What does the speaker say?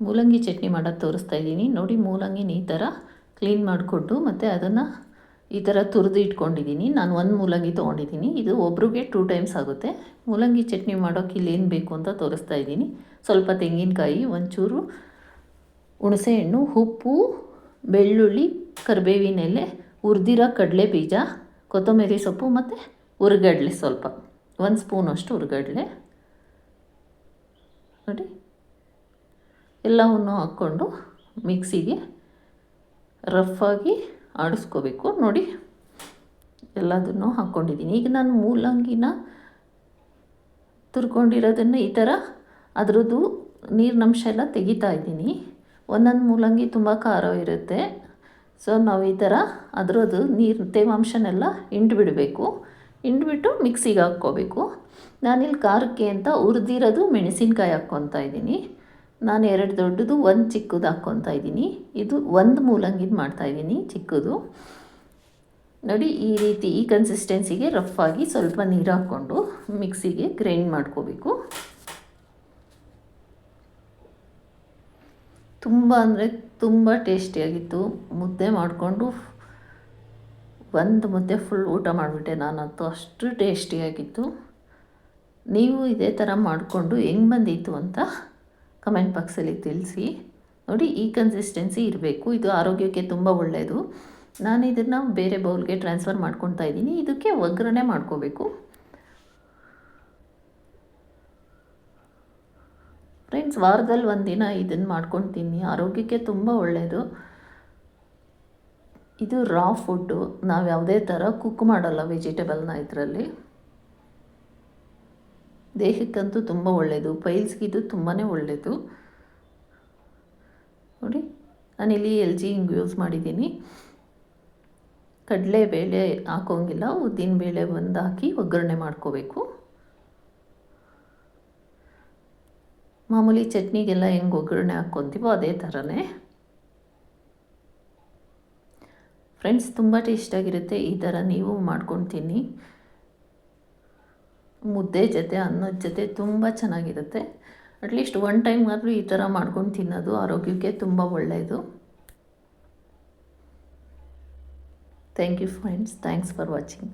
ಮೂಲಂಗಿ ಚಟ್ನಿ ಮಾಡೋದು ತೋರಿಸ್ತಾ ಇದ್ದೀನಿ ನೋಡಿ. ಮೂಲಂಗಿನ ಈ ಥರ ಕ್ಲೀನ್ ಮಾಡಿಕೊಟ್ಟು ಮತ್ತು ಅದನ್ನು ಈ ಥರ ತುರಿದು ಇಟ್ಕೊಂಡಿದ್ದೀನಿ. ನಾನು ಒಂದು ಮೂಲಂಗಿ ತೊಗೊಂಡಿದ್ದೀನಿ. ಇದು ಒಬ್ರಿಗೆ 2 ಟೈಮ್ಸ್ ಆಗುತ್ತೆ. ಮೂಲಂಗಿ ಚಟ್ನಿ ಮಾಡೋಕ್ಕೆ ಇಲ್ಲಿ ಏನು ಬೇಕು ಅಂತ ತೋರಿಸ್ತಾ ಇದ್ದೀನಿ. ಸ್ವಲ್ಪ ತೆಂಗಿನಕಾಯಿ, ಒಂಚೂರು ಹುಣಸೆಹಣ್ಣು, ಉಪ್ಪು, ಬೆಳ್ಳುಳ್ಳಿ, ಕರಿಬೇವಿನ ಎಲೆ, ಹುರಿದಿರೋ ಕಡಲೆ ಬೀಜ, ಕೊತ್ತಂಬರಿ ಸೊಪ್ಪು ಮತ್ತು ಹುರಿಗಡಲೆ ಸ್ವಲ್ಪ 1 ಸ್ಪೂನಷ್ಟು ಹುರಿಗಡಲೆ ನೋಡಿ. ಎಲ್ಲವನ್ನು ಹಾಕ್ಕೊಂಡು ಮಿಕ್ಸಿಗೆ ರಫಾಗಿ ಆಡಿಸ್ಕೋಬೇಕು ನೋಡಿ. ಎಲ್ಲದನ್ನು ಹಾಕ್ಕೊಂಡಿದ್ದೀನಿ. ಈಗ ನಾನು ಮೂಲಂಗಿನ ತುರ್ಕೊಂಡಿರೋದನ್ನು ಈ ಥರ ಅದರದ್ದು ನೀರಿನಂಶ ಎಲ್ಲ ತೆಗಿತಾ ಇದ್ದೀನಿ. ಒಂದೊಂದು ಮೂಲಂಗಿ ತುಂಬ ಖಾರ ಇರುತ್ತೆ. ಸೊ ನಾವು ಈ ಥರ ಅದರದ್ದು ನೀರು ತೇವಾಂಶನೆಲ್ಲ ಹಿಂಡ್ಬಿಡಬೇಕು. ಹಿಂಡ್ಬಿಟ್ಟು ಮಿಕ್ಸಿಗೆ ಹಾಕ್ಕೋಬೇಕು. ನಾನಿಲ್ಲಿ ಖಾರಕ್ಕೆ ಅಂತ ಹುರಿದಿರೋದು ಮೆಣಸಿನ್ಕಾಯಿ ಹಾಕ್ಕೊತಾ ಇದ್ದೀನಿ. ನಾನು 2 ದೊಡ್ಡದು 1 ಚಿಕ್ಕದು ಹಾಕ್ಕೊತಾ ಇದ್ದೀನಿ. ಇದು 1 ಮೂಲಂಗಿದು ಮಾಡ್ತಾಯಿದ್ದೀನಿ ಚಿಕ್ಕದು ನೋಡಿ. ಈ ರೀತಿ ಈ ಕನ್ಸಿಸ್ಟೆನ್ಸಿಗೆ ರಫಾಗಿ ಸ್ವಲ್ಪ ನೀರು ಹಾಕ್ಕೊಂಡು ಮಿಕ್ಸಿಗೆ ಗ್ರೈಂಡ್ ಮಾಡ್ಕೋಬೇಕು. ತುಂಬ ಅಂದರೆ ತುಂಬ ಟೇಸ್ಟಿಯಾಗಿತ್ತು. ಮುದ್ದೆ ಮಾಡಿಕೊಂಡು 1 ಮುದ್ದೆ ಫುಲ್ ಊಟ ಮಾಡಿಬಿಟ್ಟೆ ನಾನಂತೂ, ಅಷ್ಟು ಟೇಸ್ಟಿಯಾಗಿತ್ತು. ನೀವು ಇದೇ ಥರ ಮಾಡಿಕೊಂಡು ಹೆಂಗೆ ಬಂದಿತ್ತು ಅಂತ ಕಮೆಂಟ್ ಬಾಕ್ಸಲ್ಲಿ ತಿಳಿಸಿ ನೋಡಿ. ಈ ಕನ್ಸಿಸ್ಟೆನ್ಸಿ ಇರಬೇಕು. ಇದು ಆರೋಗ್ಯಕ್ಕೆ ತುಂಬ ಒಳ್ಳೆಯದು. ನಾನು ಇದನ್ನು ಬೇರೆ ಬೌಲ್ಗೆ ಟ್ರಾನ್ಸ್ಫರ್ ಮಾಡ್ಕೊತಾ ಇದ್ದೀನಿ. ಇದಕ್ಕೆ ಒಗ್ಗರಣೆ ಮಾಡ್ಕೋಬೇಕು. ಫ್ರೆಂಡ್ಸ್, ವಾರದಲ್ಲಿ 1 ದಿನ ಇದನ್ನು ಮಾಡ್ಕೊತೀನಿ. ಆರೋಗ್ಯಕ್ಕೆ ತುಂಬ ಒಳ್ಳೆಯದು. ಇದು ರಾ ಫುಡ್ಡು. ನಾವು ಯಾವುದೇ ಥರ ಕುಕ್ ಮಾಡಲ್ಲ ವೆಜಿಟೇಬಲ್ನ. ಇದರಲ್ಲಿ ದೇಹಕ್ಕಂತೂ ತುಂಬ ಒಳ್ಳೆಯದು. ಪೈಲ್ಸ್ಗಿದು ತುಂಬಾ ಒಳ್ಳೆಯದು ನೋಡಿ. ನಾನಿಲ್ಲಿ LG ಹಿಂಗೆ ಯೂಸ್ ಮಾಡಿದ್ದೀನಿ. ಕಡಲೆಬೇಳೆ ಹಾಕೋಂಗಿಲ್ಲ, ಉದ್ದಿನಬೇಳೆ ಒಂದು ಹಾಕಿ ಒಗ್ಗರಣೆ ಮಾಡ್ಕೋಬೇಕು. ಮಾಮೂಲಿ ಚಟ್ನಿಗೆಲ್ಲ ಹೆಂಗೆ ಒಗ್ಗರಣೆ ಹಾಕ್ಕೊತೀವೋ ಅದೇ ಥರನೇ. ಫ್ರೆಂಡ್ಸ್, ತುಂಬ ಟೇಸ್ಟಾಗಿರುತ್ತೆ. ಈ ಥರ ನೀವು ಮಾಡ್ಕೊಂಡು ತಿನ್ನಿ. ಮುದ್ದೆ ಜೊತೆ, ಅನ್ನದ ಜೊತೆ ತುಂಬ ಚೆನ್ನಾಗಿರುತ್ತೆ. ಅಟ್ಲೀಸ್ಟ್ 1 ಟೈಮ್ ಆದರೂ ಈ ಥರ ಮಾಡ್ಕೊಂಡು ತಿನ್ನೋದು ಆರೋಗ್ಯಕ್ಕೆ ತುಂಬ ಒಳ್ಳೆಯದು. Thank you friends. Thanks for watching.